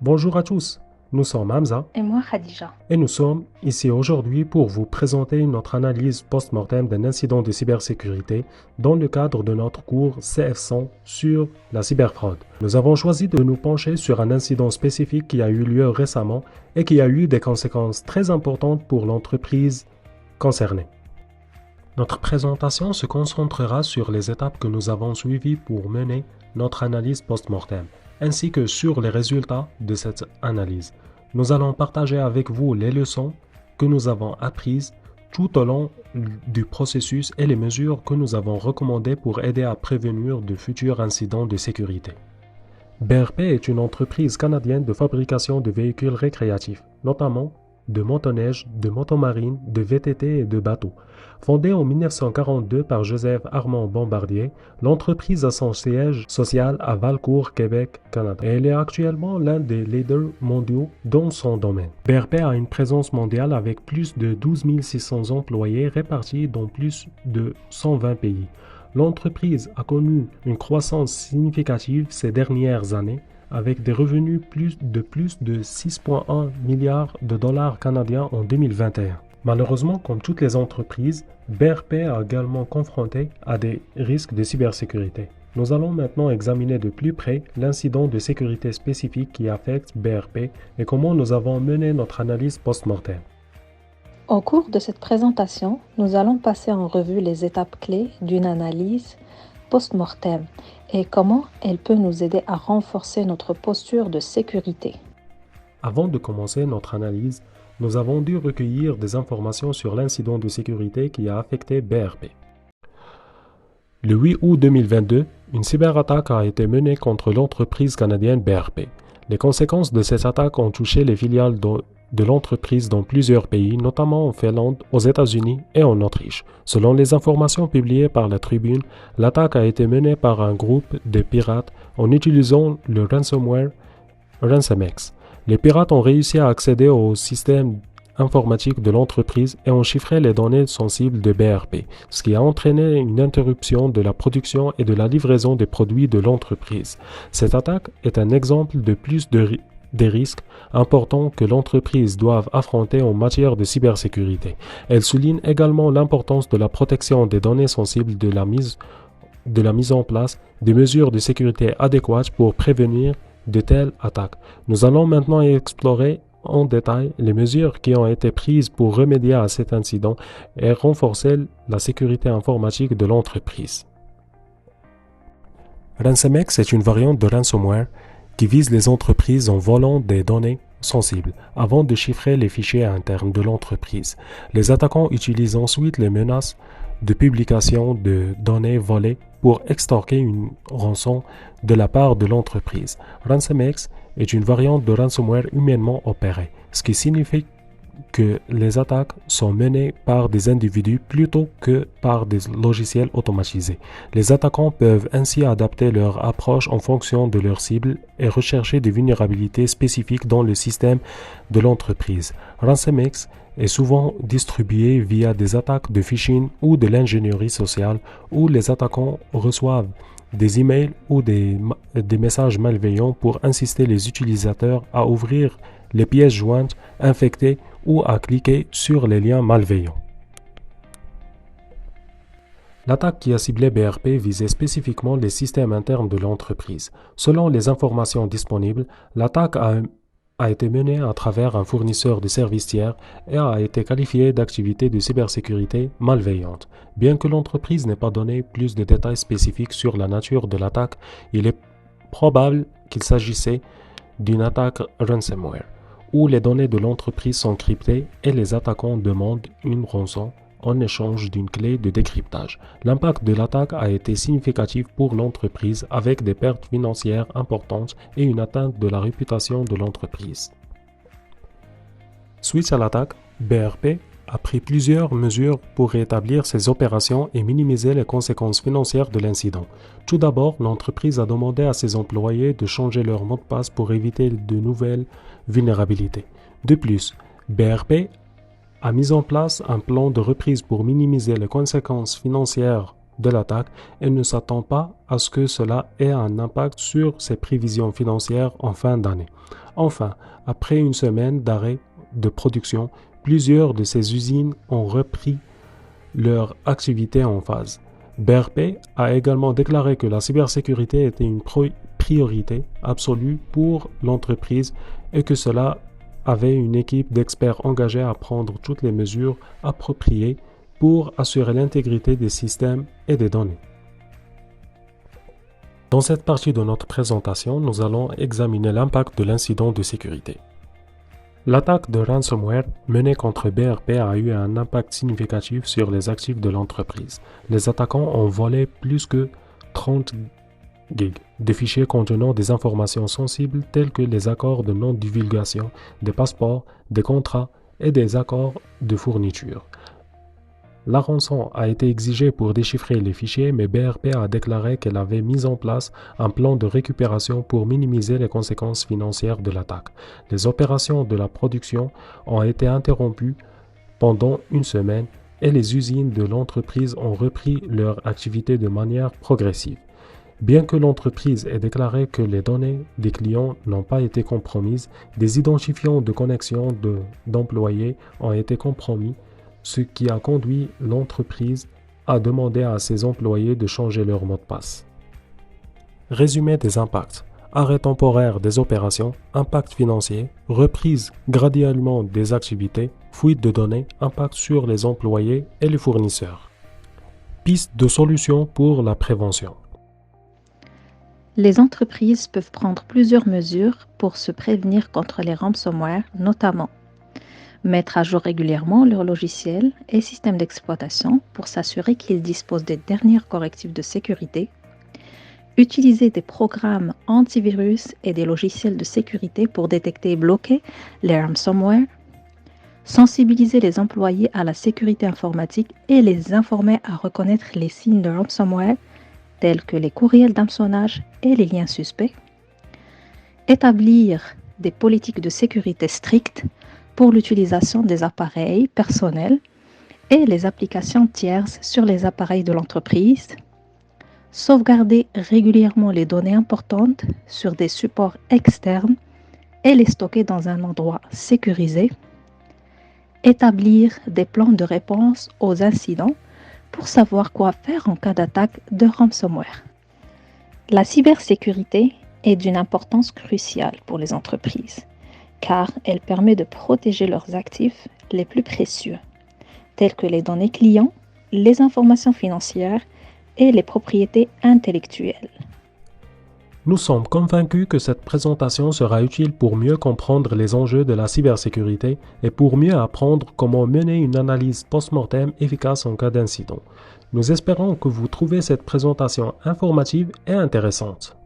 Bonjour à tous, nous sommes Hamza Et moi, Khadija. et nous sommes ici aujourd'hui pour vous présenter notre analyse post-mortem d'un incident de cybersécurité dans le cadre de notre cours CF100 sur la cyberfraude. Nous avons choisi de nous pencher sur un incident spécifique qui a eu lieu récemment et qui a eu des conséquences très importantes pour l'entreprise concernée. Notre présentation se concentrera sur les étapes que nous avons suivies pour mener notre analyse post-mortem, ainsi que sur les résultats de cette analyse. Nous allons partager avec vous les leçons que nous avons apprises tout au long du processus et les mesures que nous avons recommandées pour aider à prévenir de futurs incidents de sécurité. BRP est une entreprise canadienne de fabrication de véhicules récréatifs, notamment de motoneige, de motomarine, de VTT et de bateaux. Fondée en 1942 par Joseph Armand Bombardier, l'entreprise a son siège social à Valcourt, Québec, Canada. Et elle est actuellement l'un des leaders mondiaux dans son domaine. BRP a une présence mondiale avec plus de 12 600 employés répartis dans plus de 120 pays. L'entreprise a connu une croissance significative ces dernières années, avec des revenus de plus de 6,1 milliards de dollars canadiens en 2021. Malheureusement, comme toutes les entreprises, BRP a également confronté à des risques de cybersécurité. Nous allons maintenant examiner de plus près l'incident de sécurité spécifique qui affecte BRP et comment nous avons mené notre analyse post-mortem. Au cours de cette présentation, nous allons passer en revue les étapes clés d'une analyse post-mortem et comment elle peut nous aider à renforcer notre posture de sécurité. Avant de commencer notre analyse, nous avons dû recueillir des informations sur l'incident de sécurité qui a affecté BRP. Le 8 août 2022, une cyberattaque a été menée contre l'entreprise canadienne BRP. Les conséquences de cette attaque ont touché les filiales de l'entreprise dans plusieurs pays, notamment en Finlande, aux États-Unis et en Autriche. Selon les informations publiées par la Tribune, l'attaque a été menée par un groupe de pirates en utilisant le ransomware RandomX. Les pirates ont réussi à accéder au système informatique de l'entreprise et ont chiffré les données sensibles de BRP, ce qui a entraîné une interruption de la production et de la livraison des produits de l'entreprise. Cette attaque est un exemple de plus des risques importants que l'entreprise doit affronter en matière de cybersécurité. Elle souligne également l'importance de la protection des données sensibles de la mise en place des mesures de sécurité adéquates pour prévenir de telles attaques. Nous allons maintenant explorer en détail les mesures qui ont été prises pour remédier à cet incident et renforcer la sécurité informatique de l'entreprise. RandomX est une variante de ransomware qui vise les entreprises en volant des données sensibles avant de chiffrer les fichiers internes de l'entreprise. Les attaquants utilisent ensuite les menaces de publication de données volées pour extorquer une rançon de la part de l'entreprise. RandomX est une variante de ransomware humainement opérée, ce qui signifie que les attaques sont menées par des individus plutôt que par des logiciels automatisés. Les attaquants peuvent ainsi adapter leur approche en fonction de leur cible et rechercher des vulnérabilités spécifiques dans le système de l'entreprise. RandomX est souvent distribué via des attaques de phishing ou de l'ingénierie sociale où les attaquants reçoivent des emails ou des messages malveillants pour inciter les utilisateurs à ouvrir les pièces jointes infectées ou à cliquer sur les liens malveillants. L'attaque qui a ciblé BRP visait spécifiquement les systèmes internes de l'entreprise. Selon les informations disponibles, l'attaque a été menée à travers un fournisseur de services tiers et a été qualifiée d'activité de cybersécurité malveillante. Bien que l'entreprise n'ait pas donné plus de détails spécifiques sur la nature de l'attaque, il est probable qu'il s'agissait d'une attaque ransomware, où les données de l'entreprise sont cryptées et les attaquants demandent une rançon en échange d'une clé de décryptage. L'impact de l'attaque a été significatif pour l'entreprise avec des pertes financières importantes et une atteinte de la réputation de l'entreprise. Suite à l'attaque, BRP a pris plusieurs mesures pour rétablir ses opérations et minimiser les conséquences financières de l'incident. Tout d'abord, l'entreprise a demandé à ses employés de changer leur mot de passe pour éviter de nouvelles vulnérabilités. De plus, BRP a mis en place un plan de reprise pour minimiser les conséquences financières de l'attaque et ne s'attend pas à ce que cela ait un impact sur ses prévisions financières en fin d'année. Enfin, après une semaine d'arrêt de production, plusieurs de ces usines ont repris leur activité en phase. BRP a également déclaré que la cybersécurité était une priorité absolue pour l'entreprise et que cela avait une équipe d'experts engagés à prendre toutes les mesures appropriées pour assurer l'intégrité des systèmes et des données. Dans cette partie de notre présentation, nous allons examiner l'impact de l'incident de sécurité. L'attaque de ransomware menée contre BRP a eu un impact significatif sur les actifs de l'entreprise. Les attaquants ont volé plus que 30 gigs de fichiers contenant des informations sensibles telles que les accords de non-divulgation, des passeports, des contrats et des accords de fourniture. La rançon a été exigée pour déchiffrer les fichiers, mais BRP a déclaré qu'elle avait mis en place un plan de récupération pour minimiser les conséquences financières de l'attaque. Les opérations de la production ont été interrompues pendant une semaine et les usines de l'entreprise ont repris leur activité de manière progressive. Bien que l'entreprise ait déclaré que les données des clients n'ont pas été compromises, des identifiants de connexion d'employés ont été compromis, ce qui a conduit l'entreprise à demander à ses employés de changer leur mot de passe. Résumé des impacts. Arrêt temporaire des opérations, impact financier, reprise graduellement des activités, fuite de données, impact sur les employés et les fournisseurs. Piste de solutions pour la prévention. Les entreprises peuvent prendre plusieurs mesures pour se prévenir contre les ransomware, notamment mettre à jour régulièrement leurs logiciels et systèmes d'exploitation pour s'assurer qu'ils disposent des derniers correctifs de sécurité, utiliser des programmes antivirus et des logiciels de sécurité pour détecter et bloquer les ransomware, sensibiliser les employés à la sécurité informatique et les informer à reconnaître les signes de ransomware tels que les courriels d'hameçonnage et les liens suspects, établir des politiques de sécurité strictes pour l'utilisation des appareils personnels et les applications tierces sur les appareils de l'entreprise, sauvegarder régulièrement les données importantes sur des supports externes et les stocker dans un endroit sécurisé, établir des plans de réponse aux incidents pour savoir quoi faire en cas d'attaque de ransomware. La cybersécurité est d'une importance cruciale pour les entreprises, car elle permet de protéger leurs actifs les plus précieux, tels que les données clients, les informations financières et les propriétés intellectuelles. Nous sommes convaincus que cette présentation sera utile pour mieux comprendre les enjeux de la cybersécurité et pour mieux apprendre comment mener une analyse post-mortem efficace en cas d'incident. Nous espérons que vous trouvez cette présentation informative et intéressante.